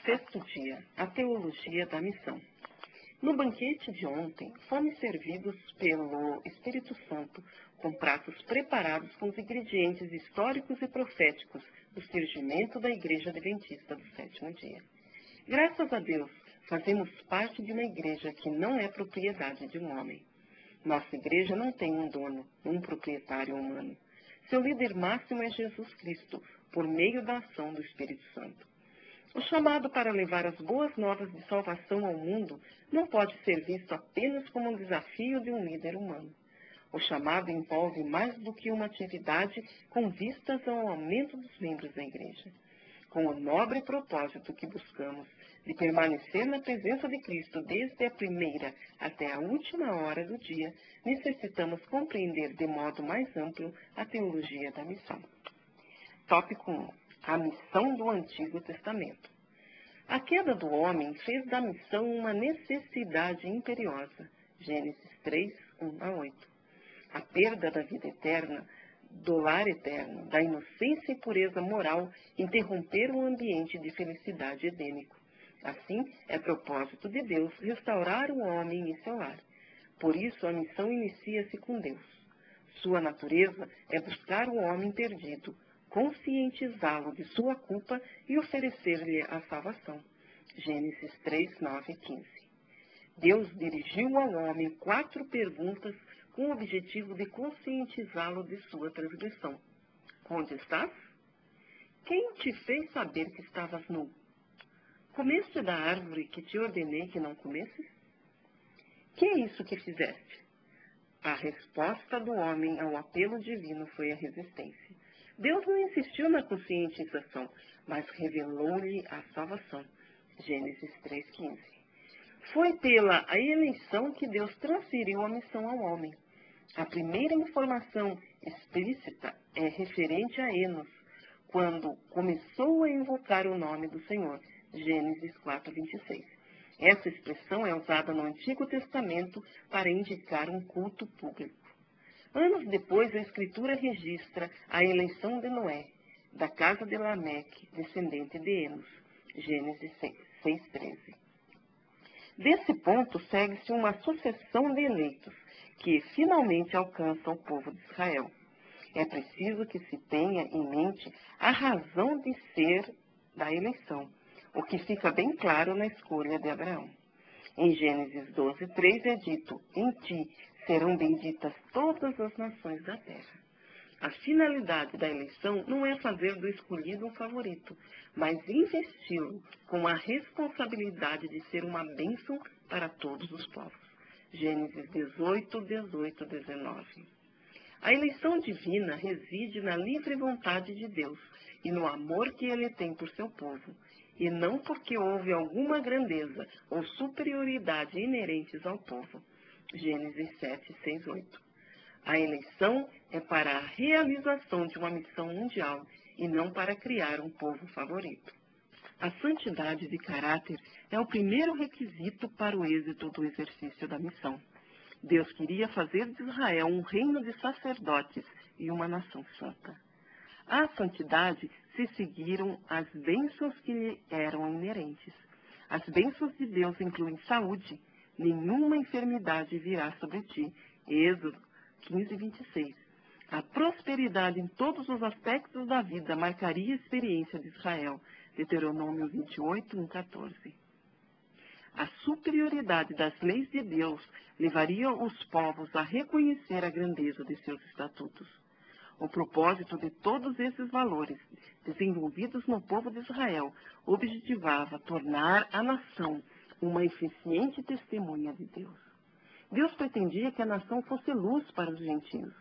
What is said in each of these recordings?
Sexto dia, a teologia da missão. No banquete de ontem, fomos servidos pelo Espírito Santo com pratos preparados com os ingredientes históricos e proféticos do surgimento da Igreja Adventista do Sétimo Dia. Graças a Deus, fazemos parte de uma igreja que não é propriedade de um homem. Nossa igreja não tem um dono, um proprietário humano. Seu líder máximo é Jesus Cristo, por meio da ação do Espírito Santo. O chamado para levar as boas novas de salvação ao mundo não pode ser visto apenas como um desafio de um líder humano. O chamado envolve mais do que uma atividade com vistas ao aumento dos membros da igreja. Com o nobre propósito que buscamos de permanecer na presença de Cristo desde a primeira até a última hora do dia, necessitamos compreender de modo mais amplo a teologia da missão. Tópico 1. A missão do Antigo Testamento. A queda do homem fez da missão uma necessidade imperiosa. Gênesis 3, 1-8. A perda da vida eterna, do lar eterno, da inocência e pureza moral interromperam o ambiente de felicidade edênico. Assim, é propósito de Deus restaurar o homem e seu lar. Por isso, a missão inicia-se com Deus. Sua natureza é buscar o homem perdido, conscientizá-lo de sua culpa e oferecer-lhe a salvação. Gênesis 3, 9 e 15. Deus dirigiu ao homem 4 perguntas com o objetivo de conscientizá-lo de sua transgressão. Onde estás? Quem te fez saber que estavas nu? Comeste da árvore que te ordenei que não comesses? Que é isso que fizeste? A resposta do homem ao apelo divino foi a resistência. Deus não insistiu na conscientização, mas revelou-lhe a salvação. Gênesis 3,15. Foi pela eleição que Deus transferiu a missão ao homem. A primeira informação explícita é referente a Enos, quando começou a invocar o nome do Senhor. Gênesis 4,26. Essa expressão é usada no Antigo Testamento para indicar um culto público. Anos depois, a Escritura registra a eleição de Noé, da casa de Lameque, descendente de Enos. Gênesis 6,13. Desse ponto, segue-se uma sucessão de eleitos, que finalmente alcançam o povo de Israel. É preciso que se tenha em mente a razão de ser da eleição, o que fica bem claro na escolha de Abraão. Em Gênesis 12:3 é dito: em ti serão benditas todas as nações da terra. A finalidade da eleição não é fazer do escolhido um favorito, mas investi-lo com a responsabilidade de ser uma bênção para todos os povos. Gênesis 18, 18, 19. A eleição divina reside na livre vontade de Deus e no amor que ele tem por seu povo, e não porque houve alguma grandeza ou superioridade inerentes ao povo. Gênesis 7, 6, 8. A eleição é para a realização de uma missão mundial e não para criar um povo favorito. A santidade de caráter é o primeiro requisito para o êxito do exercício da missão. Deus queria fazer de Israel um reino de sacerdotes e uma nação santa. À santidade se seguiram as bênçãos que lhe eram inerentes. As bênçãos de Deus incluem saúde. Nenhuma enfermidade virá sobre ti. Êxodo 15, 26. A prosperidade em todos os aspectos da vida marcaria a experiência de Israel. Deuteronômio 28, 1, 14. A superioridade das leis de Deus levaria os povos a reconhecer a grandeza de seus estatutos. O propósito de todos esses valores, desenvolvidos no povo de Israel, objetivava tornar a nação uma eficiente testemunha de Deus. Deus pretendia que a nação fosse luz para os gentios.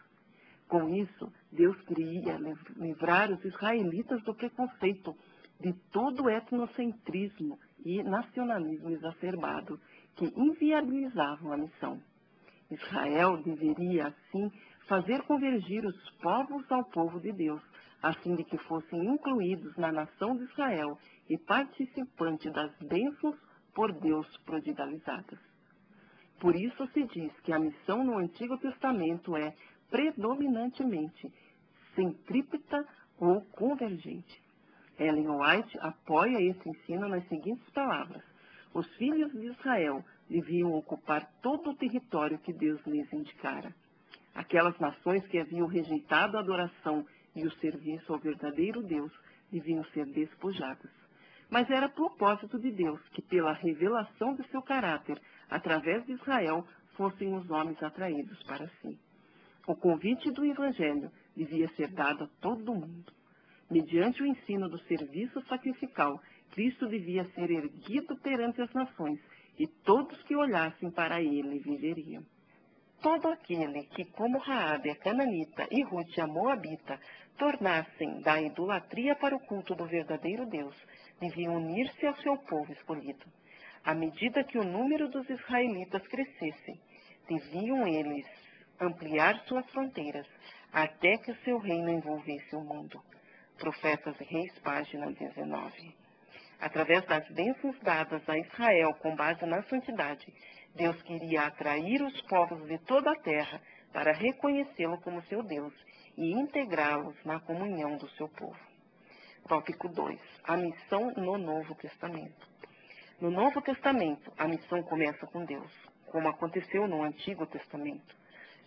Com isso, Deus queria livrar os israelitas do preconceito, de todo etnocentrismo e nacionalismo exacerbado que inviabilizavam a missão. Israel deveria, assim, fazer convergir os povos ao povo de Deus, a fim de que fossem incluídos na nação de Israel e participantes das bênçãos por Deus prodigalizadas. Por isso se diz que a missão no Antigo Testamento é predominantemente centrípeta ou convergente. Ellen White apoia esse ensino nas seguintes palavras: os filhos de Israel deviam ocupar todo o território que Deus lhes indicara. Aquelas nações que haviam rejeitado a adoração e o serviço ao verdadeiro Deus deviam ser despojadas. Mas era propósito de Deus que, pela revelação de seu caráter, através de Israel, fossem os homens atraídos para si. O convite do Evangelho devia ser dado a todo mundo. Mediante o ensino do serviço sacrificial, Cristo devia ser erguido perante as nações, e todos que olhassem para ele viveriam. Todo aquele que, como Raabe a cananita e Rute a moabita, tornassem da idolatria para o culto do verdadeiro Deus, deviam unir-se ao seu povo escolhido. À medida que o número dos israelitas crescesse, deviam eles ampliar suas fronteiras, até que o seu reino envolvesse o mundo. Profetas e Reis, página 19. Através das bênçãos dadas a Israel com base na santidade, Deus queria atrair os povos de toda a terra para reconhecê-lo como seu Deus e integrá-los na comunhão do seu povo. Tópico 2. A missão no Novo Testamento. No Novo Testamento, a missão começa com Deus, como aconteceu no Antigo Testamento.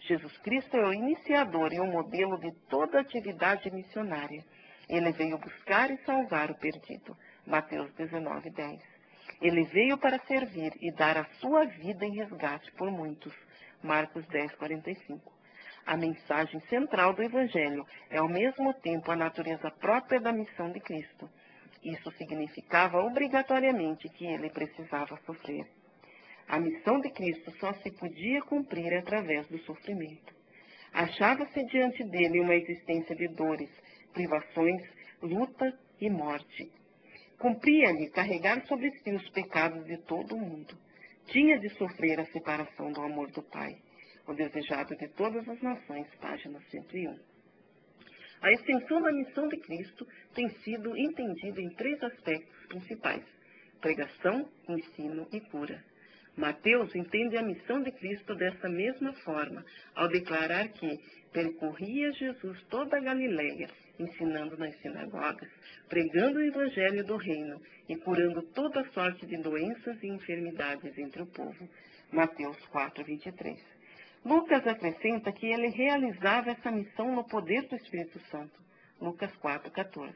Jesus Cristo é o iniciador e o modelo de toda atividade missionária. Ele veio buscar e salvar o perdido. Mateus 19:10. Ele veio para servir e dar a sua vida em resgate por muitos. Marcos 10:45. A mensagem central do Evangelho é ao mesmo tempo a natureza própria da missão de Cristo. Isso significava obrigatoriamente que ele precisava sofrer. A missão de Cristo só se podia cumprir através do sofrimento. Achava-se diante dele uma existência de dores, privações, luta e morte. Cumpria-lhe carregar sobre si os pecados de todo o mundo. Tinha de sofrer a separação do amor do Pai. O desejado de todas as nações, página 101. A extensão da missão de Cristo tem sido entendida em 3 aspectos principais: pregação, ensino e cura. Mateus entende a missão de Cristo dessa mesma forma, ao declarar que percorria Jesus toda a Galileia, ensinando nas sinagogas, pregando o evangelho do reino e curando toda sorte de doenças e enfermidades entre o povo. Mateus 4:23. Lucas acrescenta que ele realizava essa missão no poder do Espírito Santo. Lucas 4:14.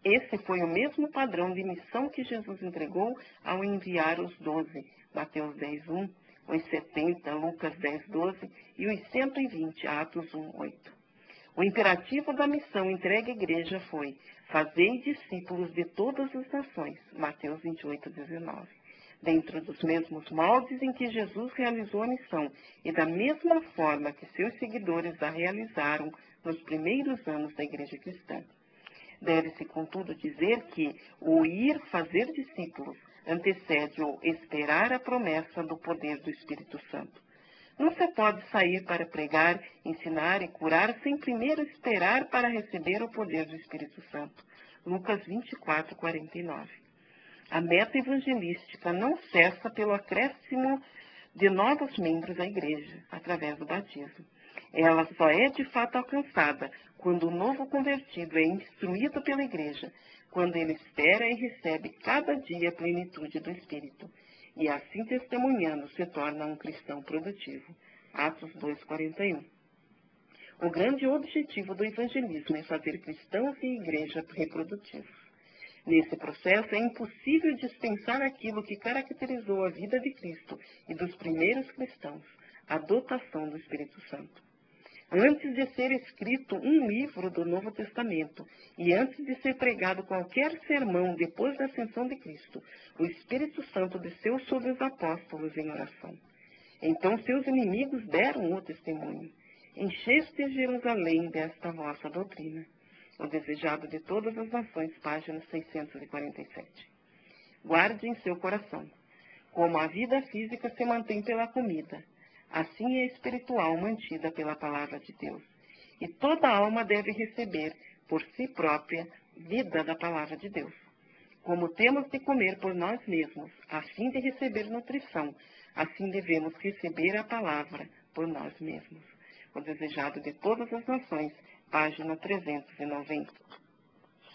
Esse foi o mesmo padrão de missão que Jesus entregou ao enviar os 12, Mateus 10:1, os 70, Lucas 10:12 e os 120, Atos 1:8. O imperativo da missão entregue à igreja foi: fazei discípulos de todas as nações, Mateus 28:19. Dentro dos mesmos moldes em que Jesus realizou a missão e da mesma forma que seus seguidores a realizaram nos primeiros anos da igreja cristã. Deve-se, contudo, dizer que o ir fazer discípulos antecede o esperar a promessa do poder do Espírito Santo. Não se pode sair para pregar, ensinar e curar sem primeiro esperar para receber o poder do Espírito Santo. Lucas 24:49. A meta evangelística não cessa pelo acréscimo de novos membros à igreja, através do batismo. Ela só é de fato alcançada quando o novo convertido é instruído pela igreja, quando ele espera e recebe cada dia a plenitude do Espírito, e assim testemunhando se torna um cristão produtivo. Atos 2:41. O grande objetivo do evangelismo é fazer cristãos e igreja reprodutivos. Nesse processo é impossível dispensar aquilo que caracterizou a vida de Cristo e dos primeiros cristãos, a dotação do Espírito Santo. Antes de ser escrito um livro do Novo Testamento e antes de ser pregado qualquer sermão depois da ascensão de Cristo, o Espírito Santo desceu sobre os apóstolos em oração. Então seus inimigos deram o testemunho: encheste Jerusalém desta vossa doutrina. O desejado de todas as nações, página 647. Guarde em seu coração. Como a vida física se mantém pela comida, assim é a espiritual mantida pela palavra de Deus. E toda alma deve receber, por si própria, vida da palavra de Deus. Como temos de comer por nós mesmos, a fim de receber nutrição, assim devemos receber a palavra por nós mesmos. O desejado de todas as nações, página 390.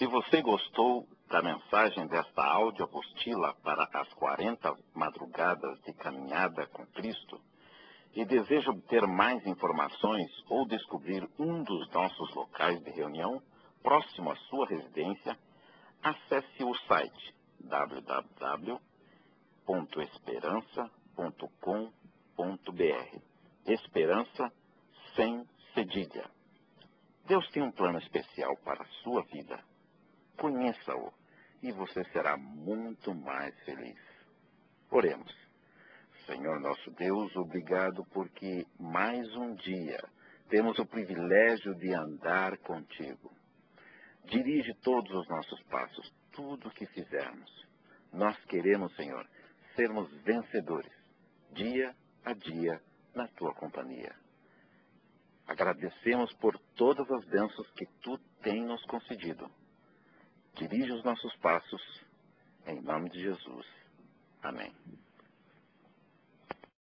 Se você gostou da mensagem desta audioapostila para as 40 madrugadas de caminhada com Cristo e deseja obter mais informações ou descobrir um dos nossos locais de reunião próximo à sua residência, acesse o site www.esperança.com.br. Esperança sem cedilha. Deus tem um plano especial para a sua vida. Conheça-o e você será muito mais feliz. Oremos. Senhor nosso Deus, obrigado porque mais um dia temos o privilégio de andar contigo. Dirige todos os nossos passos, tudo o que fizermos. Nós queremos, Senhor, sermos vencedores, dia a dia, na tua companhia. Agradecemos por todas as bênçãos que tu tens nos concedido. Dirige os nossos passos, em nome de Jesus. Amém.